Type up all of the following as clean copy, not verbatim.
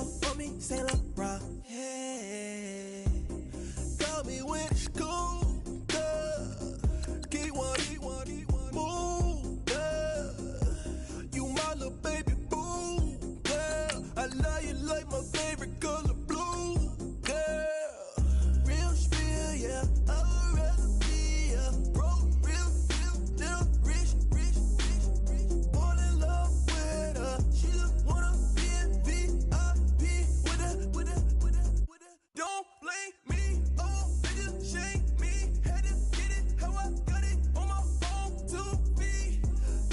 Dior on me, Saint Laurent. Hey, got me with school. Keep one, move, girl. You my little baby boo, girl. I love you like my favorite color blue, girl. Real spill, yeah. I'd rather be a broke, real, still rich. Fall in love with her. She just wanna be in VIP with her. Don't blame me, oh, niggas shame me. Had to get it how I got it on my own 2 feet.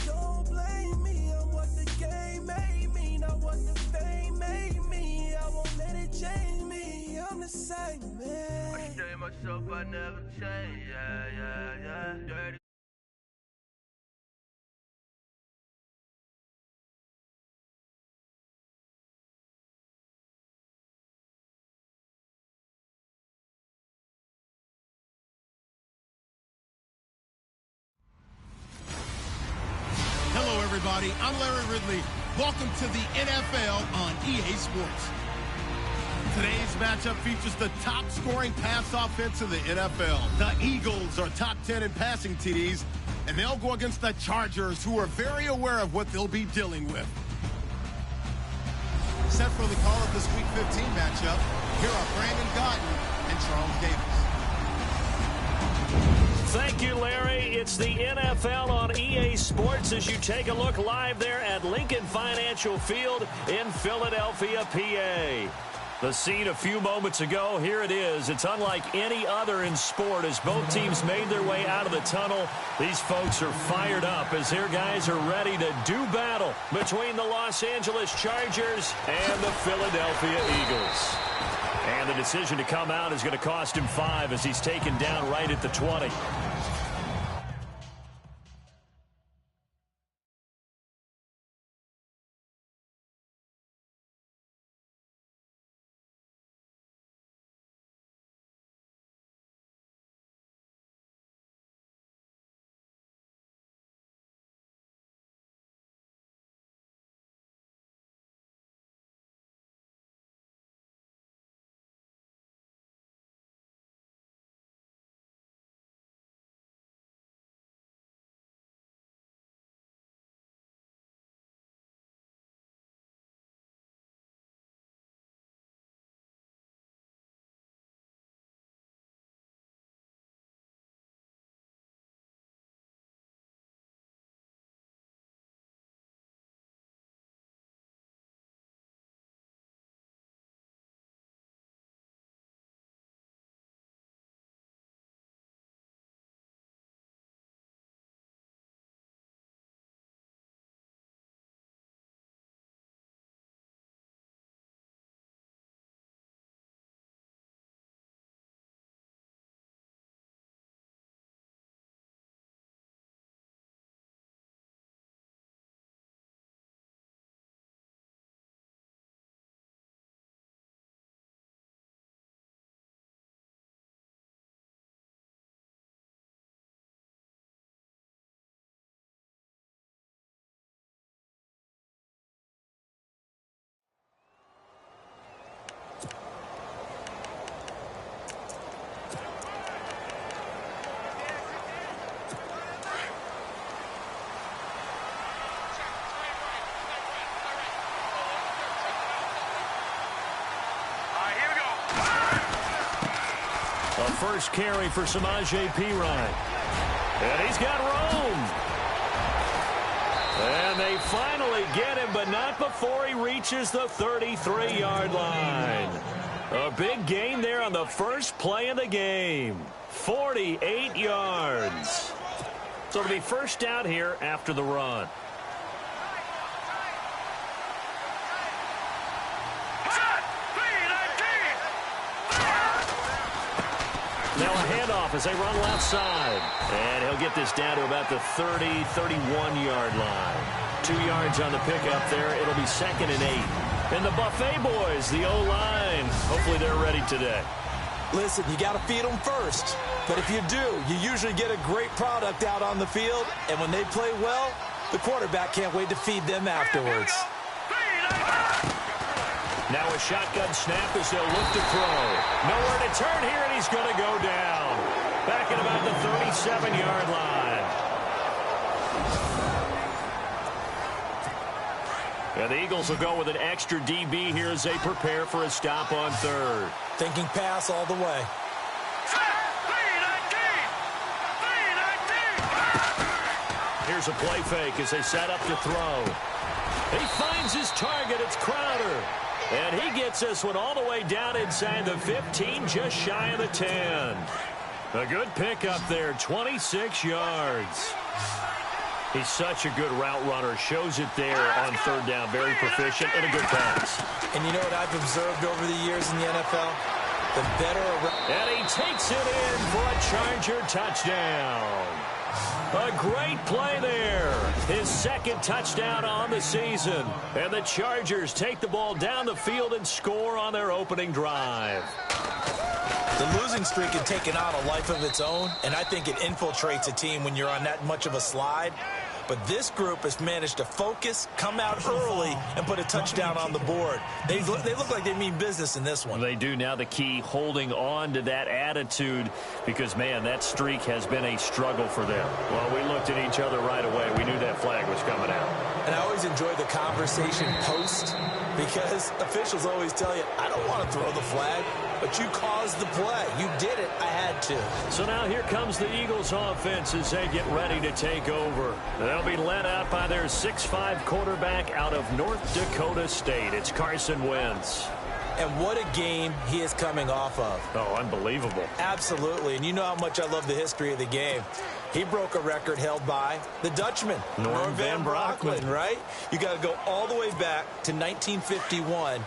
Don't blame me, I'm what the game made me, not what the fame made me. I won't let it change me, I'm the same man. I stay myself, I never change, yeah. Dirty. Hello, everybody. I'm Larry Ridley. Welcome to the NFL on EA Sports. Today's matchup features the top-scoring pass offense in the NFL. The Eagles are top 10 in passing TDs, and they'll go against the Chargers, who are very aware of what they'll be dealing with. Set for the call of this Week 15 matchup, here are Brandon Gotten and Charles Davis. Thank you, Larry. It's the NFL on EA Sports as you take a look live there at Lincoln Financial Field in Philadelphia, PA. The scene a few moments ago, here it is. It's unlike any other in sport as both teams made their way out of the tunnel. These folks are fired up as their guys are ready to do battle between the Los Angeles Chargers and the Philadelphia Eagles. And the decision to come out is going to cost him 5 as he's taken down right at the 20. First carry for Samaje Perine. And he's got room. And they finally get him, but not before he reaches the 33-yard line. A big gain there on the first play of the game. 48 yards. So it'll be first down here after the run. Now a handoff as they run left side. And he'll get this down to about the 30, 31-yard line. 2 yards on the pickup there. It'll be 2nd and 8. And the Buffet boys, the O-line, hopefully they're ready today. Listen, you got to feed them first. But if you do, you usually get a great product out on the field. And when they play well, the quarterback can't wait to feed them afterwards. Now a shotgun snap as they'll look to throw. Nowhere to turn here, and he's going to go down. Back at about the 37-yard line. And the Eagles will go with an extra DB here as they prepare for a stop on third. Thinking pass all the way. Here's a play fake as they set up to throw. He finds his target. It's Crowder. And he gets this one all the way down inside the 15, just shy of the 10. A good pickup there, 26 yards. He's such a good route runner. Shows it there on third down. Very proficient and a good pass. And you know what I've observed over the years in the NFL? The better around. And he takes it in for a Charger touchdown. A great play there. His second touchdown on the season. And the Chargers take the ball down the field and score on their opening drive. The losing streak had taken on a life of its own, and I think it infiltrates a team when you're on that much of a slide. But this group has managed to focus, come out early, and put a touchdown on the board. They look like they mean business in this one. They do. Now the key, holding on to that attitude, because, man, that streak has been a struggle for them. Well, we looked at each other right away. We knew that flag was coming out. And I always enjoy the conversation post, because officials always tell you, I don't want to throw the flag, but you caused the play. You did it. I had to. So now here comes the Eagles offense as they get ready to take over. They'll be led out by their 6'5" quarterback out of North Dakota State. It's Carson Wentz. And what a game he is coming off of. Oh, unbelievable. Absolutely. And you know how much I love the history of the game. He broke a record held by the Dutchman, Norm Van Brocklin, right? You got to go all the way back to 1951,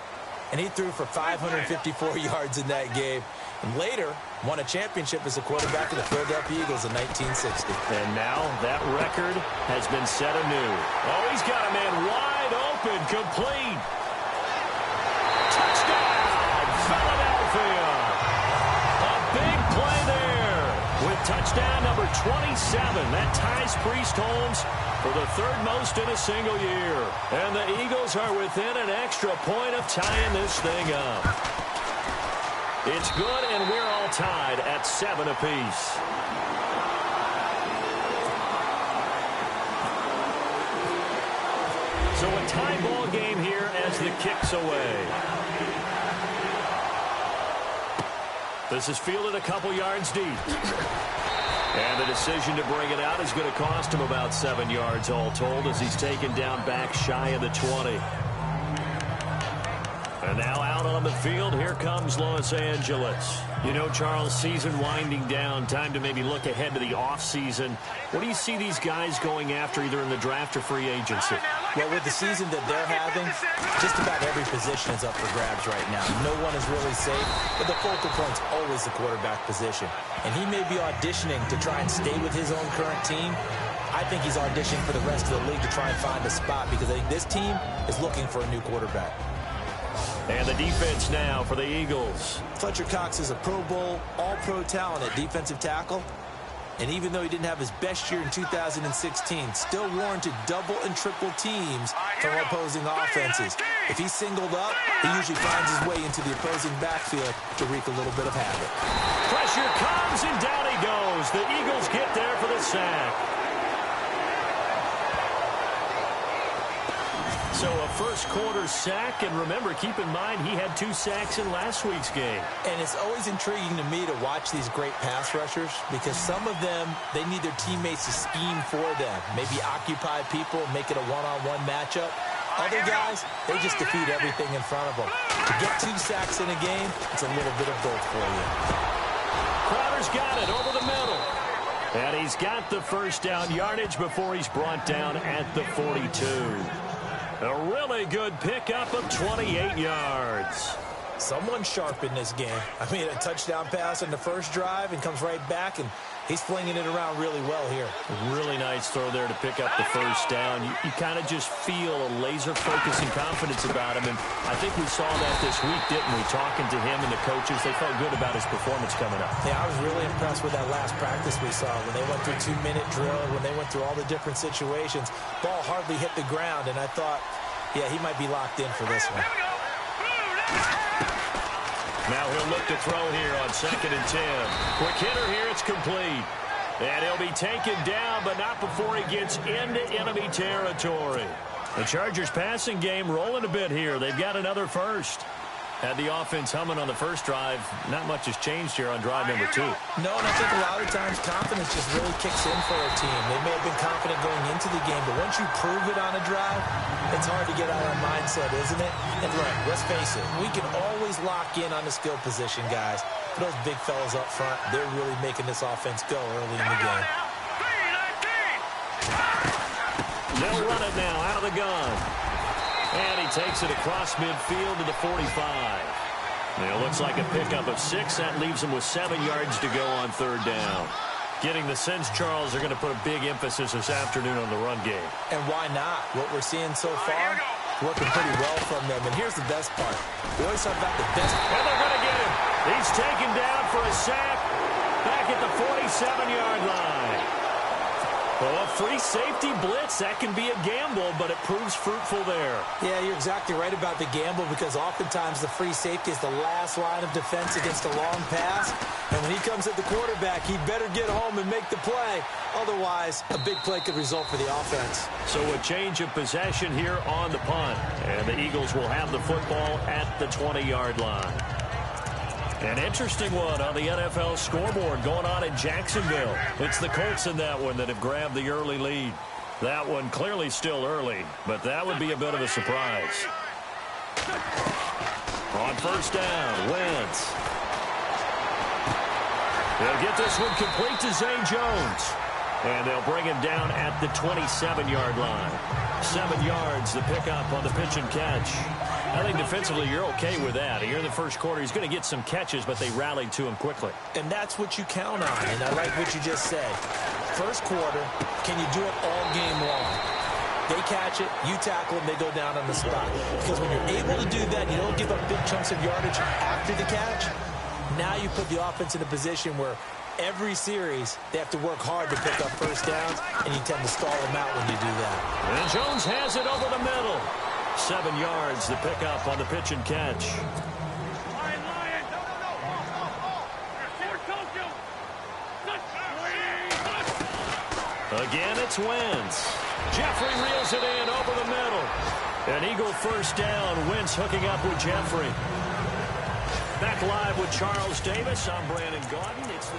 and he threw for 554 yards in that game. And later, won a championship as a quarterback of the Philadelphia Eagles in 1960. And now that record has been set anew. Oh, he's got a man wide open, complete. Touchdown, Philadelphia. A big play there with touchdown number 27. That ties Priest-Holmes for the third most in a single year. And the Eagles are within an extra point of tying this thing up. It's good, and we're all tied at 7 apiece. So a tie ball game here as the kick's away. This is fielded a couple yards deep. And the decision to bring it out is going to cost him about 7 yards all told as he's taken down back shy of the 20. And now out on the field, here comes Los Angeles. You know, Charles, season winding down, time to maybe look ahead to the offseason. What do you see these guys going after either in the draft or free agency? Well, with the season that they're having, just about every position is up for grabs right now. No one is really safe, but the focal point's always the quarterback position. And he may be auditioning to try and stay with his own current team. I think he's auditioning for the rest of the league to try and find a spot because I think this team is looking for a new quarterback. And the defense now for the Eagles. Fletcher Cox is a Pro Bowl, all-pro talent at defensive tackle. And even though he didn't have his best year in 2016, still warranted double and triple teams from opposing offenses. If he's singled up, he usually finds his way into the opposing backfield to wreak a little bit of havoc. Pressure comes, and down he goes. The Eagles get there for the sack. So a first-quarter sack, and remember, keep in mind, he had 2 sacks in last week's game. And it's always intriguing to me to watch these great pass rushers because some of them, they need their teammates to scheme for them, maybe occupy people, make it a one-on-one matchup. Other guys, they just defeat everything in front of them. To get 2 sacks in a game, it's a little bit of both for you. Crowder's got it over the middle. And he's got the first down yardage before he's brought down at the 42. A really good pickup of 28 yards. Someone's sharp in this game. I mean, a touchdown pass on the first drive and comes right back, and he's flinging it around really well here. Really nice throw there to pick up the first down. You kind of just feel a laser focus and confidence about him, and I think we saw that this week, didn't we? Talking to him and the coaches, they felt good about his performance coming up. Yeah, I was really impressed with that last practice we saw when they went through 2-minute drill, when they went through all the different situations. Ball hardly hit the ground, and I thought, yeah, he might be locked in for this one. look to throw here on 2nd and 10. Quick hitter here, it's complete. And he'll be taken down, but not before he gets into enemy territory. The Chargers passing game rolling a bit here. They've got another first. Had the offense humming on the first drive. Not much has changed here on drive number 2. No, and I think a lot of times confidence just really kicks in for a team. They may have been confident going into the game, but once you prove it on a drive, it's hard to get out of that mindset, isn't it? And look, let's face it, we can always lock in on the skill position, guys. For those big fellas up front, they're really making this offense go early in the game. They'll run it now out of the gun. And he takes it across midfield to the 45. It looks like a pickup of 6. That leaves him with 7 yards to go on 3rd down. Getting the sense, Charles, they're going to put a big emphasis this afternoon on the run game. And why not? What we're seeing so far, working pretty well from them. And here's the best part. We always talk about the best. And they're going to get him. He's taken down for a sack back at the 47-yard line. Well, a free safety blitz, that can be a gamble, but it proves fruitful there. Yeah, you're exactly right about the gamble because oftentimes the free safety is the last line of defense against a long pass. And when he comes at the quarterback, he better get home and make the play. Otherwise, a big play could result for the offense. So a change of possession here on the punt. And the Eagles will have the football at the 20-yard line. An interesting one on the NFL scoreboard going on in Jacksonville. It's the Colts in that one that have grabbed the early lead. That one clearly still early, but that would be a bit of a surprise. On 1st down, Wentz. They'll get this one complete to Zay Jones. And they'll bring him down at the 27-yard line. 7 yards, the pickup on the pitch and catch. I think defensively you're okay with that. Here in the first quarter, he's going to get some catches, but they rallied to him quickly. And that's what you count on, and I like what you just said. First quarter, can you do it all game long? They catch it, you tackle them, they go down on the spot. Because when you're able to do that, you don't give up big chunks of yardage after the catch. Now you put the offense in a position where every series, they have to work hard to pick up first downs, and you tend to stall them out when you do that. And Jones has it over the middle. 7 yards, the pickup on the pitch and catch. Again, it's Wentz. Jeffrey reels it in over the middle. An Eagle first down. Wentz hooking up with Jeffrey. Back live with Charles Davis. I'm Brandon Gaudin. It's the...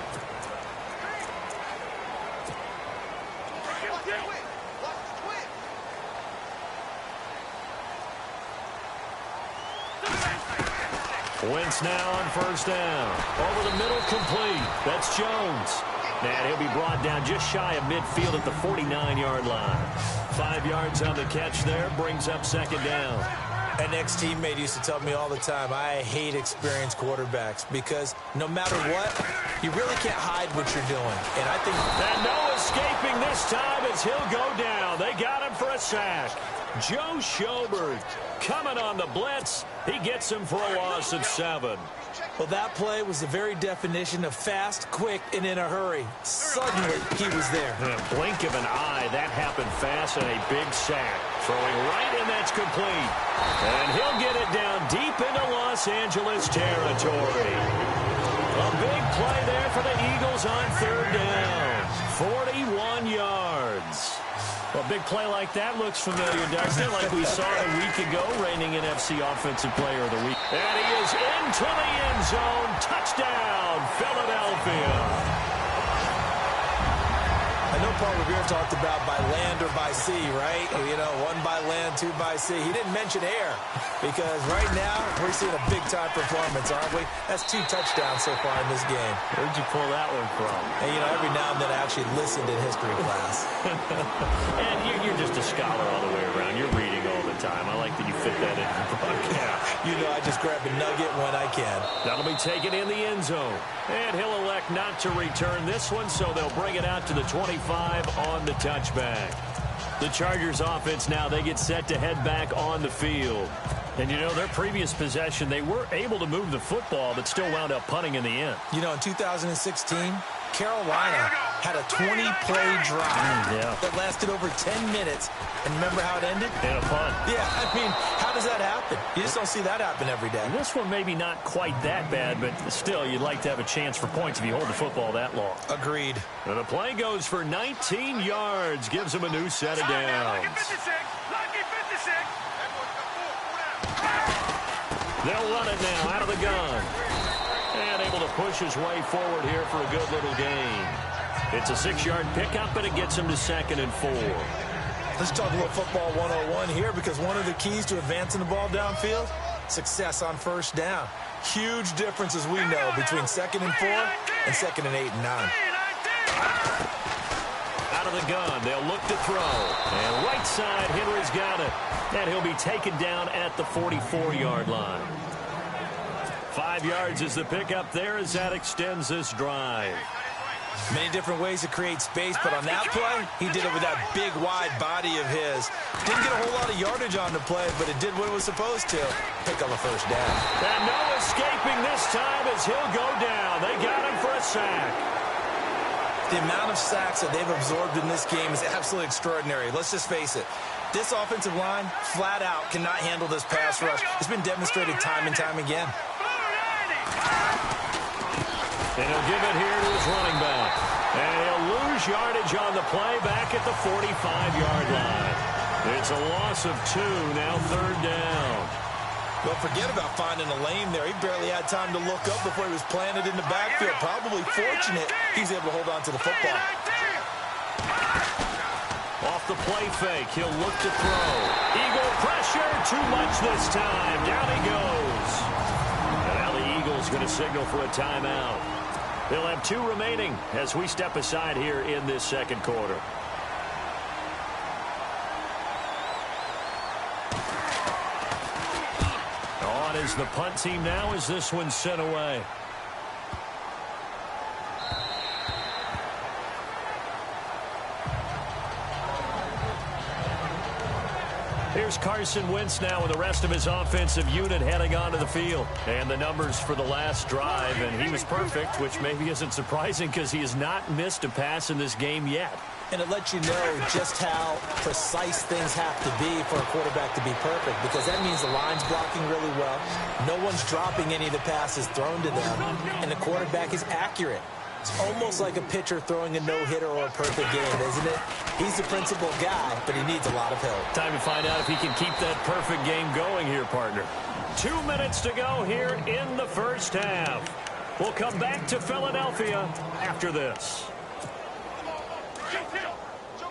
Wentz now on first down. Over the middle, complete. That's Jones. And he'll be brought down just shy of midfield at the 49-yard line. 5 yards on the catch there, brings up 2nd down. An ex-teammate used to tell me all the time, I hate experienced quarterbacks because no matter what, you really can't hide what you're doing. And I think... And no escaping this time as he'll go down. They got him for a sack. Joe Schobert coming on the blitz. He gets him for a loss of 7. Well, that play was the very definition of fast, quick, and in a hurry. Suddenly, he was there. In a blink of an eye, that happened fast and a big sack. Throwing right, and that's complete. And he'll get it down deep into Los Angeles territory. A big play there for the Eagles on 3rd down. 41 yards. Well, a big play like that looks familiar, doesn't it? Like we saw a week ago, reigning NFC Offensive Player of the Week. And he is into the end zone. Touchdown, Philadelphia. I know Paul Revere talked about by land or by sea, right? You know, 1 by land, 2 by sea. He didn't mention air because right now we're seeing a big-time performance, aren't we? That's 2 touchdowns so far in this game. Where'd you pull that one from? And, you know, every now and then I actually listened in history class. And you're just a scholar all the way around. You're reading all the time. I like that you fit that in your broadcast. You know, I just grab a nugget when I can. That'll be taken in the end zone. And he'll elect not to return this one, so they'll bring it out to the 25 on the touchback. The Chargers offense now, they get set to head back on the field. And, you know, their previous possession, they were able to move the football, but still wound up punting in the end. You know, in 2016, Carolina had a 20-play drive that lasted over 10 minutes. And remember how it ended? In a punt. Yeah, I mean, how does that happen? You just don't see that happen every day. And this one maybe not quite that bad, but still, you'd like to have a chance for points if you hold the football that long. Agreed. And the play goes for 19 yards, gives him a new set of downs. They'll run it now out of the gun. And able to push his way forward here for a good little gain. It's a 6-yard pickup, and it gets him to 2nd and 4. Let's talk a little football 101 here, because one of the keys to advancing the ball downfield, success on first down. Huge difference, as we know, between 2nd and 4 and 2nd and 8 and 9. Out of the gun, they'll look to throw. And right side, Henry's got it. And he'll be taken down at the 44-yard line. 5 yards is the pickup there as that extends this drive. Many different ways to create space, but on that play, he did it with that big, wide body of his. Didn't get a whole lot of yardage on the play, but it did what it was supposed to. Pick up a first down. And no escaping this time as he'll go down. They got him for a sack. The amount of sacks that they've absorbed in this game is absolutely extraordinary. Let's just face it. This offensive line, flat out, cannot handle this pass rush. It's been demonstrated time and time again. And he'll give it here to his running back. And he'll lose yardage on the play back at the 45-yard line. It's a loss of 2, now 3rd down. Well, forget about finding a lane there. He barely had time to look up before he was planted in the backfield. Probably fortunate he's able to hold on to the football. Off the play fake, he'll look to throw. Eagle pressure, too much this time. Down he goes. And now the Eagles going to signal for a timeout. They'll have 2 remaining as we step aside here in this 2nd quarter. On is the punt team now as this one's sent away. Here's Carson Wentz now with the rest of his offensive unit heading onto the field. And the numbers for the last drive, and he was perfect, which maybe isn't surprising because he has not missed a pass in this game yet. And it lets you know just how precise things have to be for a quarterback to be perfect, because that means the line's blocking really well. No one's dropping any of the passes thrown to them, and the quarterback is accurate. It's almost like a pitcher throwing a no-hitter or a perfect game, isn't it? He's the principal guy, but he needs a lot of help. Time to find out if he can keep that perfect game going here, partner. 2 minutes to go here in the first half. We'll come back to Philadelphia after this.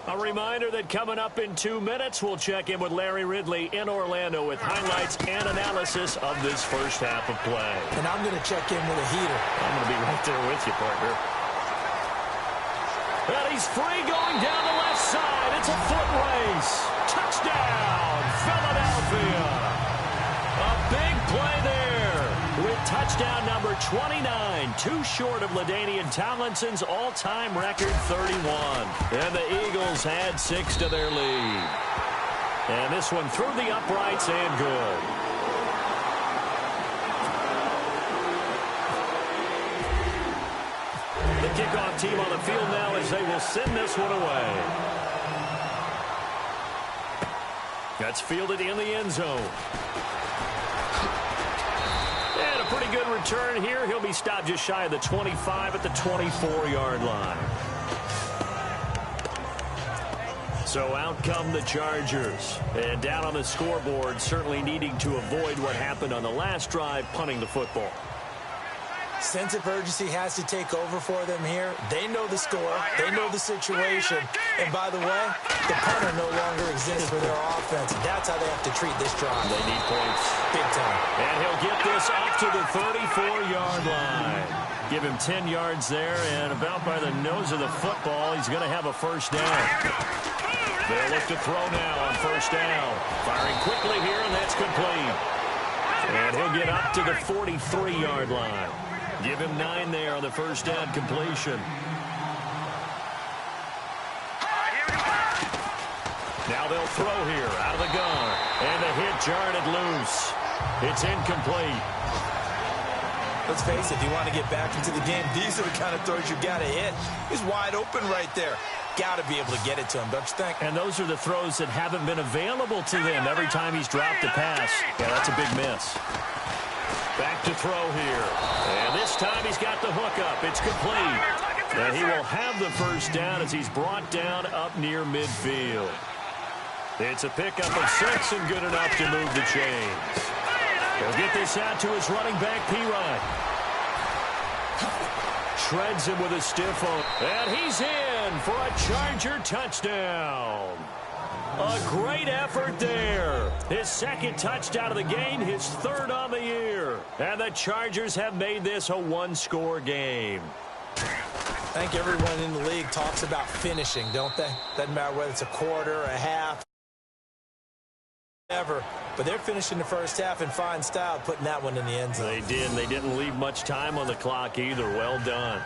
A reminder that coming up in 2 minutes, we'll check in with Larry Ridley in Orlando with highlights and analysis of this first half of play. And I'm going to check in with a heater. I'm going to be right there with you, partner. And he's free going down the left side. It's a foot race. Touchdown, Philadelphia. A big play there with touchdown number 29, too short of LaDainian Tomlinson's all-time record 31. And the Eagles had 6 to their lead. And this one through the uprights and good. The kickoff team on the field now as they will send this one away. That's fielded in the end zone. And a pretty good return here. He'll be stopped just shy of the 25 at the 24-yard line. So out come the Chargers. And down on the scoreboard, certainly needing to avoid what happened on the last drive, punting the football. Sense of urgency has to take over for them here. They know the score. They know the situation. And by the way, the punter no longer exists for their offense. That's how they have to treat this drive. They need points. Big time. And he'll get this up to the 34-yard line. Give him 10 yards there, and about by the nose of the football, he's going to have a first down. They'll look to throw now on first down. Firing quickly here, and that's complete. And he'll get up to the 43-yard line. Give him 9 there on the first down completion. Now they'll throw here out of the gun. And the hit jarred it loose. It's incomplete. Let's face it, if you want to get back into the game, these are the kind of throws you got to hit. He's wide open right there. Got to be able to get it to him, don't you think? And those are the throws that haven't been available to them every time he's dropped a pass. Yeah, that's a big miss. Back to throw here. And this time he's got the hook up. It's complete. And he will have the first down as he's brought down up near midfield. It's a pickup of 6 and good enough to move the chains. He'll get this out to his running back, P-Ryan. Shreds him with a stiff one. And he's in for a Charger touchdown. A great effort there. His second touchdown of the game, his third on the year. And the Chargers have made this a one-score game. I think everyone in the league talks about finishing, don't they? Doesn't matter whether it's a quarter, a half, whatever. But they're finishing the first half in fine style, putting that one in the end zone. They did. They didn't leave much time on the clock either. Well done.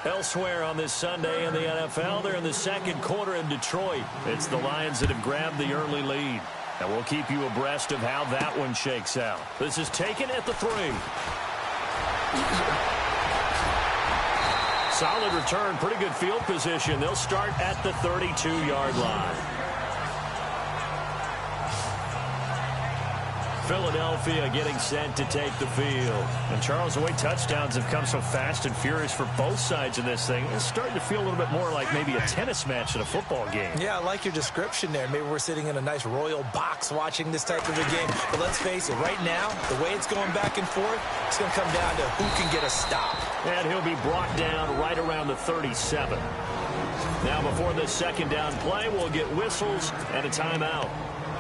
Elsewhere on this Sunday in the NFL, they're in the second quarter in Detroit. It's the Lions that have grabbed the early lead. And we'll keep you abreast of how that one shakes out. This is taken at the 3. Solid return, pretty good field position. They'll start at the 32-yard line. Philadelphia getting set to take the field. And Charles, the way touchdowns have come so fast and furious for both sides of this thing, it's starting to feel a little bit more like maybe a tennis match in a football game. Yeah, I like your description there. Maybe we're sitting in a nice royal box watching this type of a game. But let's face it, right now, the way it's going back and forth, it's going to come down to who can get a stop. And he'll be brought down right around the 37. Now before this second down play, we'll get whistles and a timeout,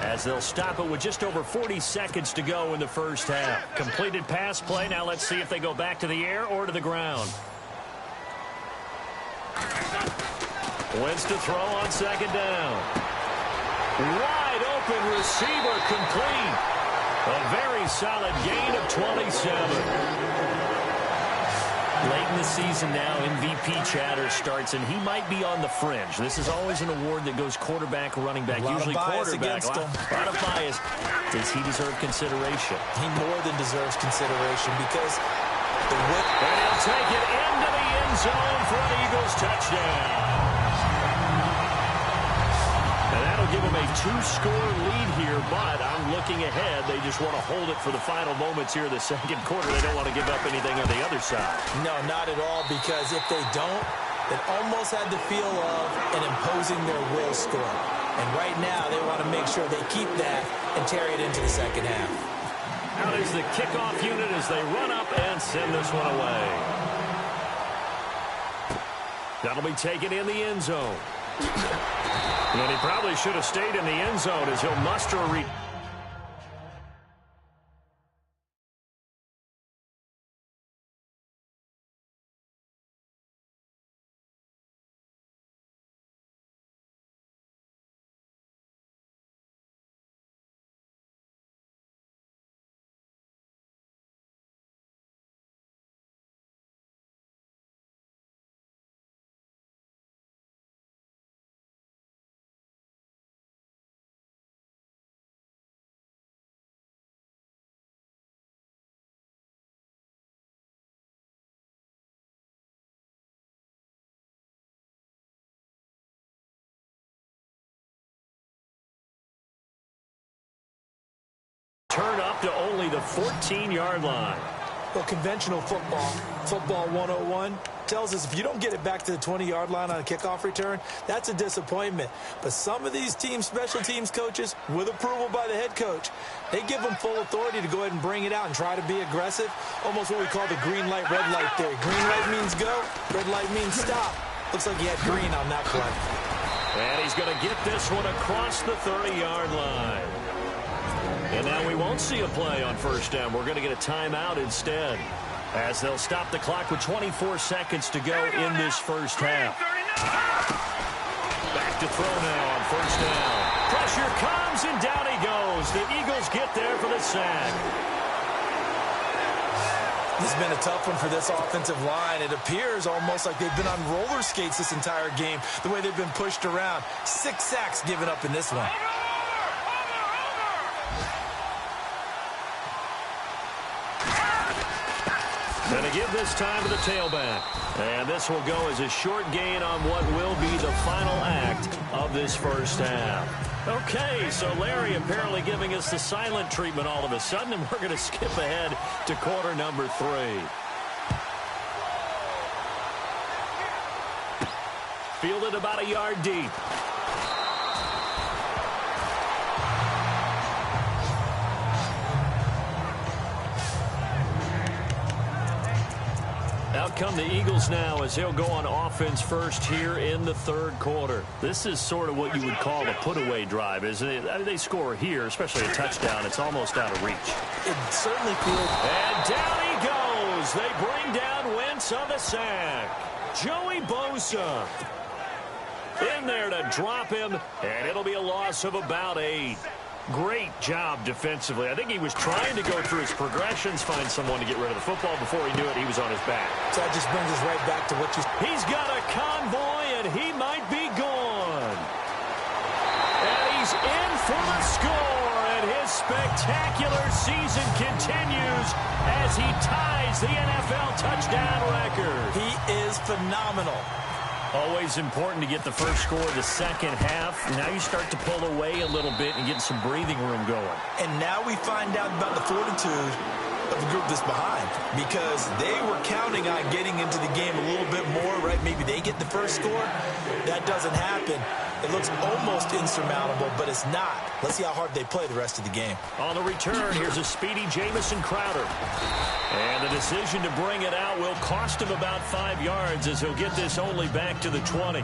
as they'll stop it with just over 40 seconds to go in the first half. Completed pass play. Now let's see if they go back to the air or to the ground. Wentz to throw on second down. Wide open receiver complete. A very solid gain of 27. Late in the season now, MVP chatter starts, and he might be on the fringe. This is always an award that goes quarterback, running back, usually quarterback. A lot of bias. Does he deserve consideration? He more than deserves consideration because the whip. And he'll take it into the end zone for an Eagles touchdown. And that'll give them a 2-score lead here, but I'm looking ahead. They just want to hold it for the final moments here in the second quarter. They don't want to give up anything on the other side. No, not at all, because if they don't, it almost had the feel of an imposing their will score. And right now, they want to make sure they keep that and carry it into the second half. Out is the kickoff unit as they run up and send this one away. That'll be taken in the end zone. And he probably should have stayed in the end zone as he'll muster a turn up to only the 14-yard line. Well, conventional football 101, tells us if you don't get it back to the 20-yard line on a kickoff return, that's a disappointment. But some of these special teams coaches, with approval by the head coach, they give them full authority to go ahead and bring it out and try to be aggressive. Almost what we call the green light, red light theory. Green light means go, red light means stop. Looks like he had green on that play. And he's going to get this one across the 30-yard line. And now we won't see a play on first down. We're going to get a timeout instead, as they'll stop the clock with 24 seconds to go in this first half. Back to throw now on first down. Pressure comes, and down he goes. The Eagles get there for the sack. This has been a tough one for this offensive line. It appears almost like they've been on roller skates this entire game, the way they've been pushed around. 6 sacks given up in this one. And to give this time to the tailback. And this will go as a short gain on what will be the final act of this first half. Okay, so Larry apparently giving us the silent treatment all of a sudden, and we're going to skip ahead to quarter number 3. Fielded about a yard deep. Out come the Eagles now as he'll go on offense first here in the third quarter. This is sort of what you would call a put-away drive, isn't it? I mean, they score here, especially a touchdown. It's almost out of reach. It certainly feels... And down he goes. They bring down Wentz on the sack. Joey Bosa in there to drop him, and it'll be a loss of about 8. Great job defensively. I think he was trying to go through his progressions, find someone to get rid of the football. Before he knew it, he was on his back. So that just brings us right back to what you... He's got a convoy, and he might be gone. And he's in for the score, and his spectacular season continues as he ties the NFL touchdown record. He is phenomenal. Always important to get the first score of the second half. Now you start to pull away a little bit and get some breathing room going. And now we find out about the fortitude of the group that's behind, because they were counting on getting into the game a little bit more, right? Maybe they get the first score. That doesn't happen. It looks almost insurmountable, but it's not. Let's see how hard they play the rest of the game. On the return, here's a speedy Jamison Crowder. And the decision to bring it out will cost him about 5 yards as he'll get this only back to the 20.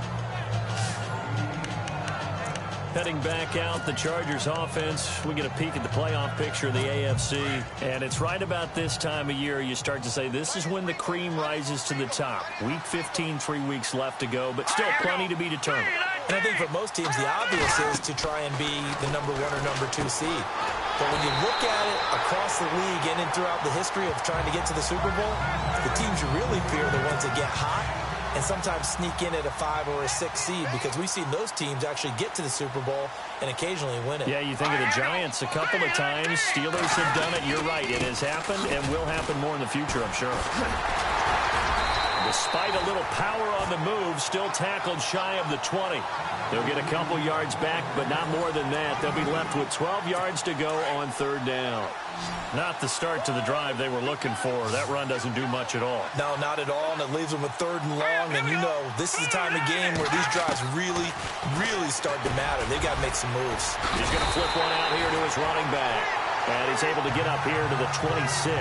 Heading back out, the Chargers offense. We get a peek at the playoff picture of the AFC. And it's right about this time of year you start to say this is when the cream rises to the top. Week 15, 3 weeks left to go, but still plenty to be determined. And I think for most teams, the obvious is to try and be the number 1 or number 2 seed. But when you look at it across the league and throughout the history of trying to get to the Super Bowl, the teams you really fear are the ones that get hot and sometimes sneak in at a 5 or a 6 seed, because we've seen those teams actually get to the Super Bowl and occasionally win it. Yeah, you think of the Giants a couple of times. Steelers have done it. You're right. It has happened and will happen more in the future, I'm sure. Despite a little power on the move, still tackled shy of the 20. They'll get a couple yards back, but not more than that. They'll be left with 12 yards to go on third down. Not the start to the drive they were looking for. That run doesn't do much at all. No, not at all, and it leaves them with 3rd and long. And you know, this is the time of game where these drives really, really start to matter. They've got to make some moves. He's going to flip one out here to his running back. And he's able to get up here to the 26.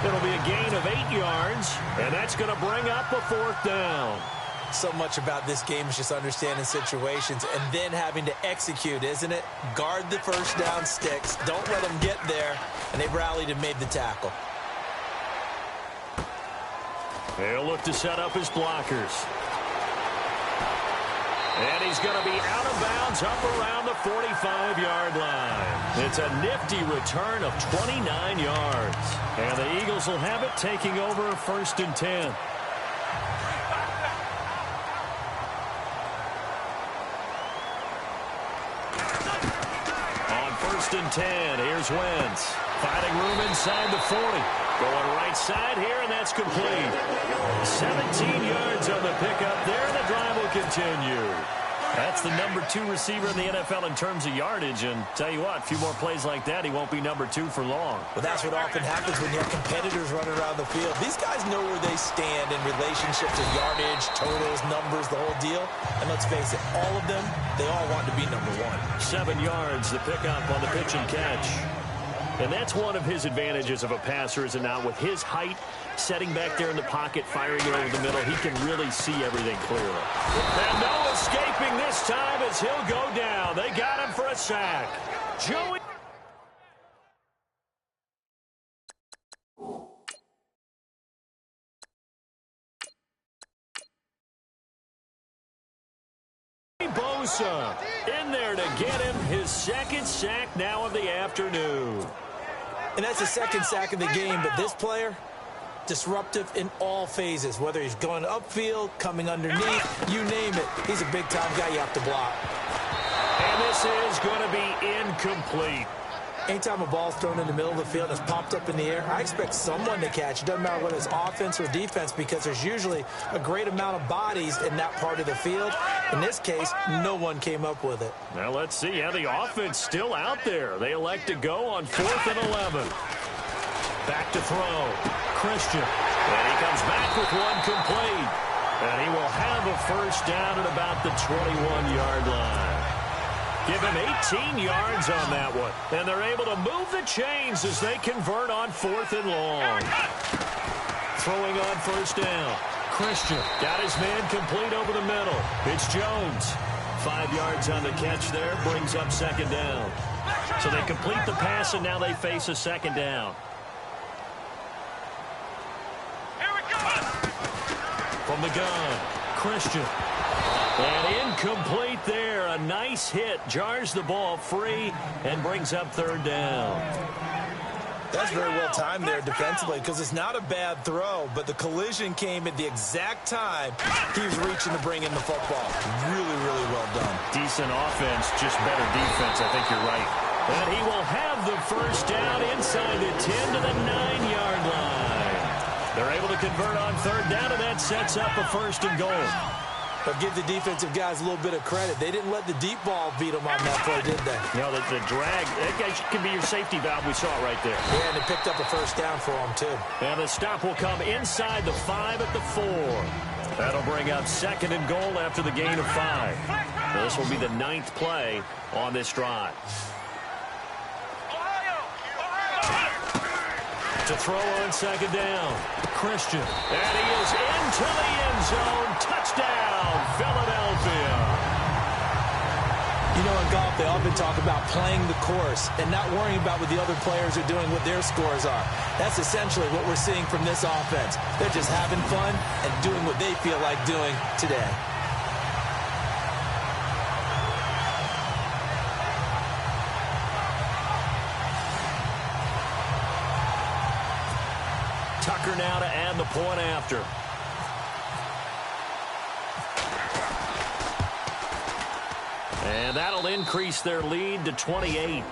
It'll be a gain of 8 yards, and that's going to bring up a 4th down. So much about this game is just understanding situations and then having to execute, isn't it? Guard the first down sticks. Don't let them get there. And they rallied and made the tackle. They'll look to set up his blockers. And he's going to be out of bounds up around the 45-yard line. It's a nifty return of 29 yards. And the Eagles will have it, taking over 1st and 10. On 1st and 10, here's Wentz. Finding room inside the 40. Going right side here, and that's complete. 17 yards on the pickup there, and the drive will continue. That's the number 2 receiver in the NFL in terms of yardage, and tell you what, a few more plays like that, he won't be number 2 for long. But that's what often happens when you have competitors running around the field. These guys know where they stand in relationship to yardage, totals, numbers, the whole deal. And let's face it, all of them, they all want to be number 1. 7 yards, the pickup on the pitch and catch. And that's one of his advantages of a passer, is it not? With his height, setting back there in the pocket, firing it over the middle, he can really see everything clearly. And no escaping this time as he'll go down. They got him for a sack. Joey Bosa in there to get him his 2nd sack now of the afternoon. And that's the 2nd sack of the game, but this player, disruptive in all phases, whether he's going upfield, coming underneath, you name it. He's a big-time guy you have to block. And this is going to be incomplete. Anytime a ball's thrown in the middle of the field and it's popped up in the air, I expect someone to catch. It doesn't matter whether it's offense or defense, because there's usually a great amount of bodies in that part of the field. In this case, no one came up with it. Now let's see how the offense still out there. They elect to go on 4th and 11. Back to throw. Christian. And he comes back with one complete. And he will have a first down at about the 21-yard line. Give him 18 yards on that one. And they're able to move the chains as they convert on 4th and long. Throwing on first down. Christian got his man complete over the middle. It's Jones. 5 yards on the catch there. Brings up second down. So they complete the pass, and now they face a second down. From the gun, Christian. And incomplete there. A nice hit. Jars the ball free and brings up third down. That's very well timed there defensively, because it's not a bad throw, but the collision came at the exact time he was reaching to bring in the football. Really, really well done. Decent offense, just better defense. I think you're right. And he will have the first down inside the 10 to the 9-yard line. They're able to convert on third down, and that sets up a first and goal. But give the defensive guys a little bit of credit. They didn't let the deep ball beat them on that play, did they? You know, the drag, that can be your safety valve. We saw it right there. Yeah, and they picked up a first down for them, too. And the stop will come inside the 5 at the 4. That'll bring up second and goal after the gain of 5. Now, this will be the 9th play on this drive. To throw on second down, Christian. And he is into the end zone. Touchdown, Philadelphia. You know, in golf, they often talk about playing the course and not worrying about what the other players are doing, what their scores are. That's essentially what we're seeing from this offense. They're just having fun and doing what they feel like doing today. Tucker now to add the point after. And that'll increase their lead to 28.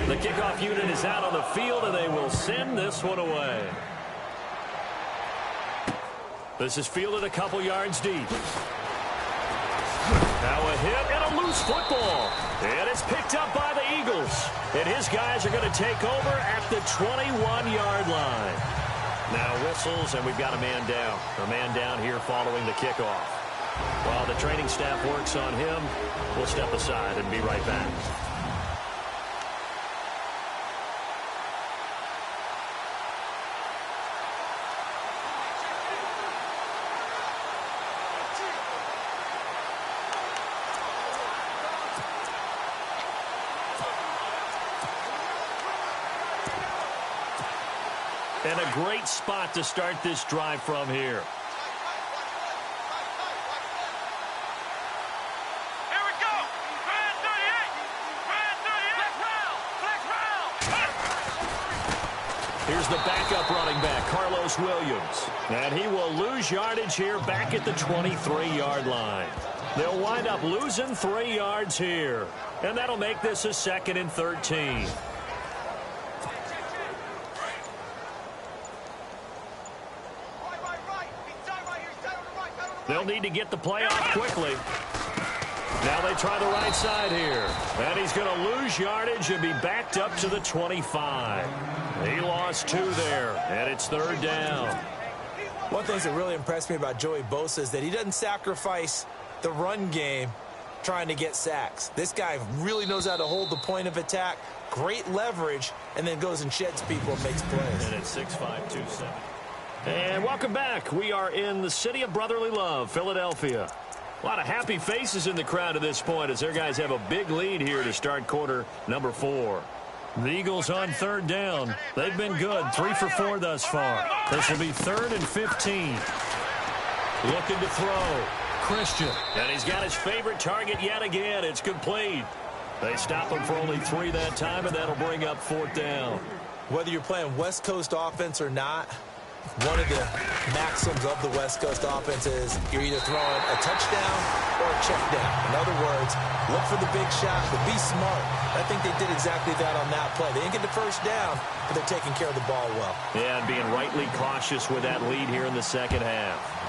The kickoff unit is out on the field, and they will send this one away. This is fielded a couple yards deep. Now a hit and a loose football. And it's picked up by the Eagles. And his guys are going to take over at the 21-yard line. Now whistles, and we've got a man down. A man down here following the kickoff. While the training staff works on him, we'll step aside and be right back. And a great spot to start this drive from here. Here we go. Flag 38. Flag 38. Flex round. Here's the backup running back, Carlos Williams. And he will lose yardage here back at the 23-yard line. They'll wind up losing 3 yards here. And that'll make this a 2nd and 13. They'll need to get the play off quickly. Now they try the right side here. And he's going to lose yardage and be backed up to the 25. He lost 2 there, and it's 3rd down. One of the things that really impressed me about Joey Bosa is that he doesn't sacrifice the run game trying to get sacks. This guy really knows how to hold the point of attack, great leverage, and then goes and sheds people and makes plays. And it's 6'5", 270. And welcome back. We are in the city of brotherly love, Philadelphia. A lot of happy faces in the crowd at this point as their guys have a big lead here to start quarter number 4. The Eagles on 3rd down. They've been good, 3 for 4 thus far. This will be 3rd and 15. Looking to throw. Christian. And he's got his favorite target yet again. It's complete. They stop him for only 3 that time, and that'll bring up 4th down. Whether you're playing West Coast offense or not, One of the maxims of the West Coast offense is you're either throwing a touchdown or a check down. In other words, look for the big shot, but be smart. I think they did exactly that on that play. They didn't get the first down, but they're taking care of the ball well. Yeah, and being rightly cautious with that lead here in the second half.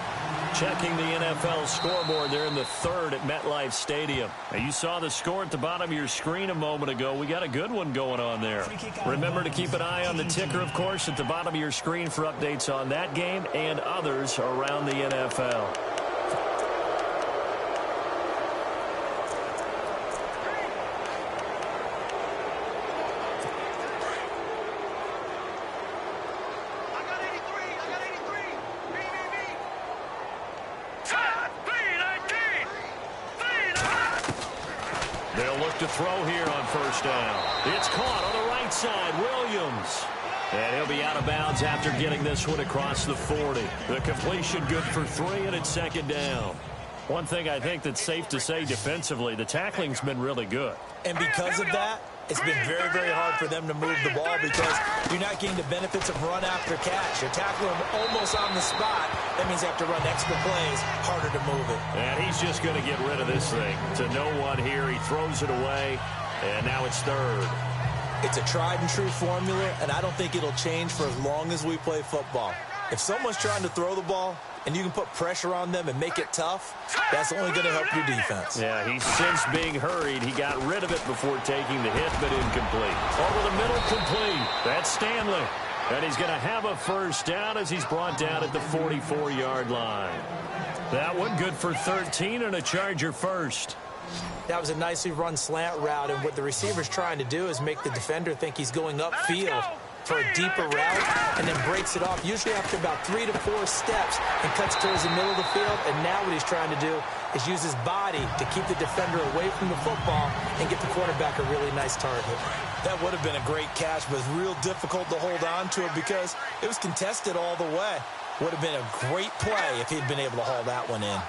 Checking the NFL scoreboard there in the third at MetLife Stadium. Now, you saw the score at the bottom of your screen a moment ago. We got a good one going on there. Remember to keep an eye on the ticker, of course, at the bottom of your screen for updates on that game and others around the NFL. To throw here on first down. It's caught on the right side. Williams. And he'll be out of bounds after getting this one across the 40. The completion good for 3, and it's second down. One thing I think that's safe to say defensively, the tackling's been really good. And because of that, it's been very, very hard for them to move the ball because you're not getting the benefits of run after catch. You're tackling them almost on the spot. That means you have to run extra plays, harder to move it. And he's just going to get rid of this thing. To no one here, he throws it away, and now it's third. It's a tried and true formula, and I don't think it'll change for as long as we play football. If someone's trying to throw the ball and you can put pressure on them and make it tough, that's only going to help your defense. Yeah, he's since being hurried. He got rid of it before taking the hit, but incomplete. Over the middle, complete. That's Stanley. And he's going to have a first down as he's brought down at the 44-yard line. That one good for 13 and a Charger first. That was a nicely run slant route, and what the receiver's trying to do is make the defender think he's going upfield for a deeper route and then breaks it off, usually after about 3 to 4 steps, and cuts towards the middle of the field. And now what he's trying to do is use his body to keep the defender away from the football and get the quarterback a really nice target. That would have been a great catch, but it's real difficult to hold on to it because it was contested all the way. Would have been a great play if he'd been able to haul that one in.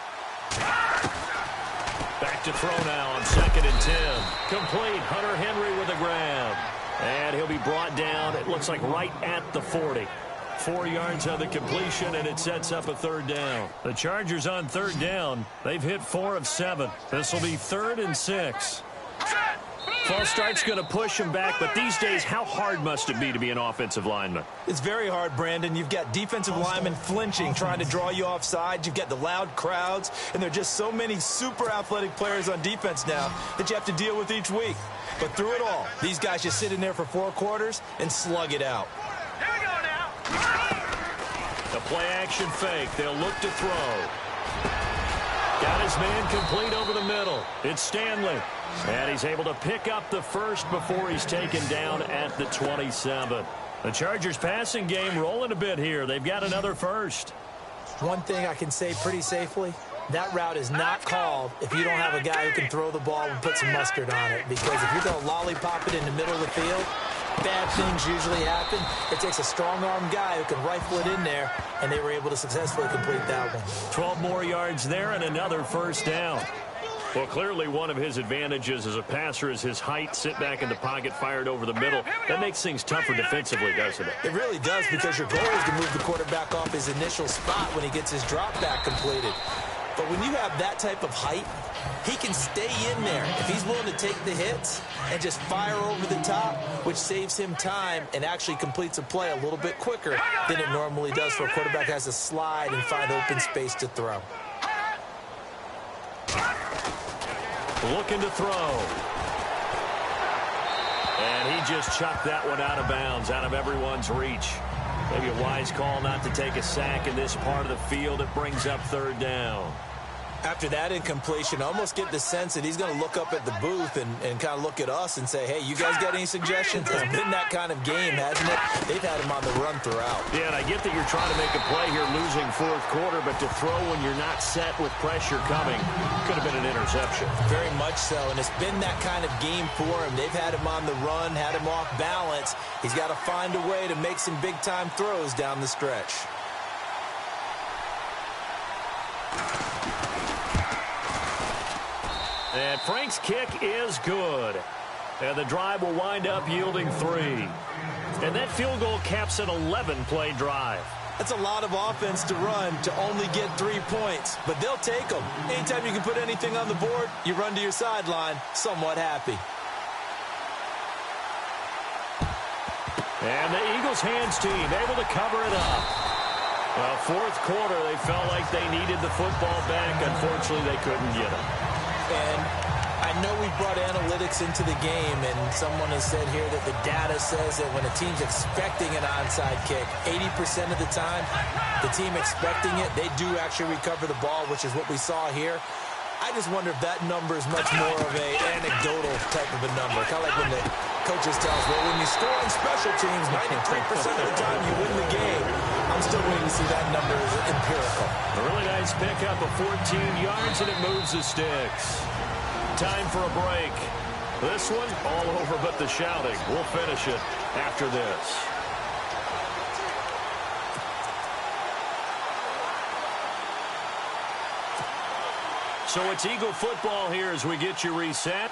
Back to throw now on 2nd and 10. Complete. Hunter Henry with a grab. And he'll be brought down, it looks like right at the 40. 4 yards on the completion, and it sets up a third down. The Chargers on third down. They've hit 4 of 7. This will be 3rd and 6. False start's going to push him back, but these days, how hard must it be to be an offensive lineman? It's very hard, Brandon. You've got defensive linemen flinching, trying to draw you offside. You've got the loud crowds, and there are just so many super athletic players on defense now that you have to deal with each week. But through it all, these guys just sit in there for 4 quarters and slug it out. Here we go now. The play-action fake. They'll look to throw. Got his man complete over the middle. It's Stanley. And he's able to pick up the first before he's taken down at the 27. The Chargers passing game rolling a bit here. They've got another first. One thing I can say pretty safely, that route is not called if you don't have a guy who can throw the ball and put some mustard on it. Because if you're going to lollipop it in the middle of the field, bad things usually happen. It takes a strong-arm guy who can rifle it in there, and they were able to successfully complete that one. 12 more yards there and another first down. Well, clearly one of his advantages as a passer is his height, sit back in the pocket, fired over the middle. That makes things tougher defensively, doesn't it? It really does, because your goal is to move the quarterback off his initial spot when he gets his drop back completed. But when you have that type of height, he can stay in there if he's willing to take the hits and just fire over the top, which saves him time and actually completes a play a little bit quicker than it normally does for a quarterback who has to slide and find open space to throw. Looking to throw. And he just chucked that one out of bounds, out of everyone's reach. Maybe a wise call not to take a sack in this part of the field. It brings up third down. After that incompletion, I almost get the sense that he's going to look up at the booth and kind of look at us and say, hey, you guys got any suggestions? It's been that kind of game, hasn't it? They've had him on the run throughout. Yeah, and I get that you're trying to make a play here losing 4th quarter, but to throw when you're not set with pressure coming could have been an interception. Very much so, and it's been that kind of game for him. They've had him on the run, had him off balance. He's got to find a way to make some big-time throws down the stretch. And Frank's kick is good. And the drive will wind up yielding 3. And that field goal caps an 11-play drive. That's a lot of offense to run to only get 3 points, but they'll take them. Anytime you can put anything on the board, you run to your sideline somewhat happy. And the Eagles hands team able to cover it up. Well, fourth quarter, they felt like they needed the football back. Unfortunately, they couldn't get it. And I know we brought analytics into the game, and someone has said here that the data says that when a team's expecting an onside kick, 80% of the time, the team expecting it, they do actually recover the ball, which is what we saw here. I just wonder if that number is much more of a anecdotal type of a number. Kind of like when the coaches tell us, well, when you score on special teams, 93% of the time you win the game. I'm still waiting to see that number as empirical. A really nice pickup of 14 yards, and it moves the sticks. Time for a break. This one all over but the shouting. We'll finish it after this. So it's Eagle football here as we get you reset.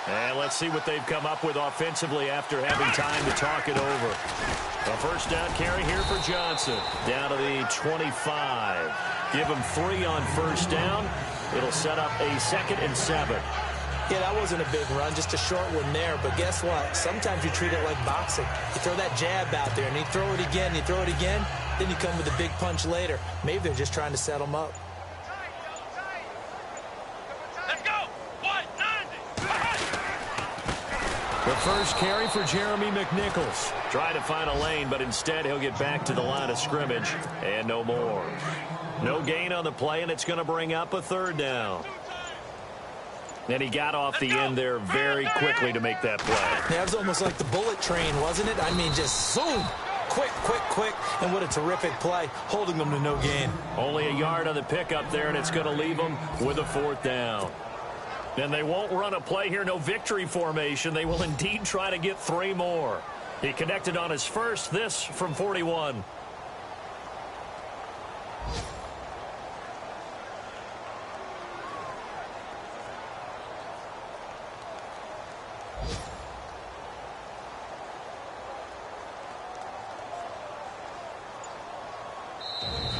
And let's see what they've come up with offensively after having time to talk it over. A first down carry here for Johnson. Down to the 25. Give him 3 on first down. It'll set up a 2nd and 7. Yeah, that wasn't a big run, just a short one there. But guess what? Sometimes you treat it like boxing. You throw that jab out there, and you throw it again, you throw it again, then you come with a big punch later. Maybe they're just trying to set them up. Let's go. 190. The first carry for Jeremy McNichols. Try to find a lane, but instead he'll get back to the line of scrimmage, and no more. No gain on the play, and it's going to bring up a 3rd down. And he got off the end there very quickly to make that play. That was almost like the bullet train, wasn't it? I mean, just zoom. Quick, quick, quick. And what a terrific play, holding them to no gain. Only a yard on the pickup there, and it's going to leave them with a 4th down. And they won't run a play here, no victory formation. They will indeed try to get 3 more. He connected on his first, this from 41.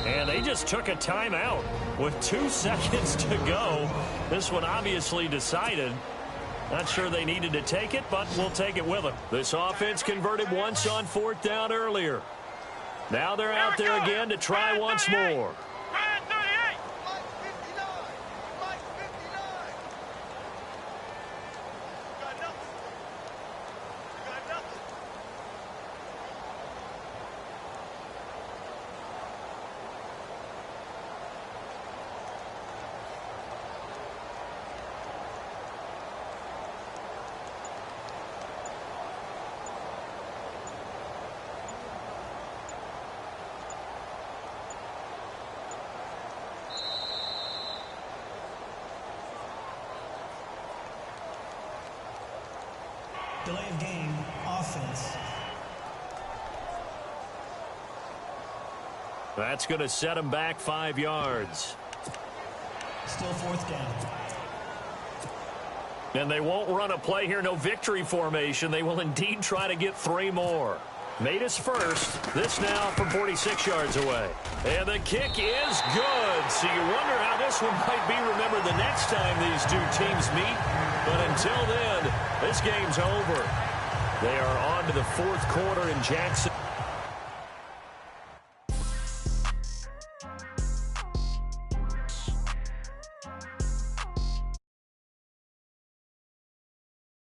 And they just took a timeout with 2 seconds to go. This one obviously decided. Not sure they needed to take it, but we'll take it with them. This offense converted once on 4th down earlier. Now they're out there again to try once more. Delay of game, offense. That's going to set him back 5 yards. Still 4th down. And they won't run a play here, no victory formation. They will indeed try to get 3 more. Made his first. This now from 46 yards away. And the kick is good. So you wonder how this one might be remembered the next time these 2 teams meet. But until then, this game's over. They are on to the 4th quarter in Jackson.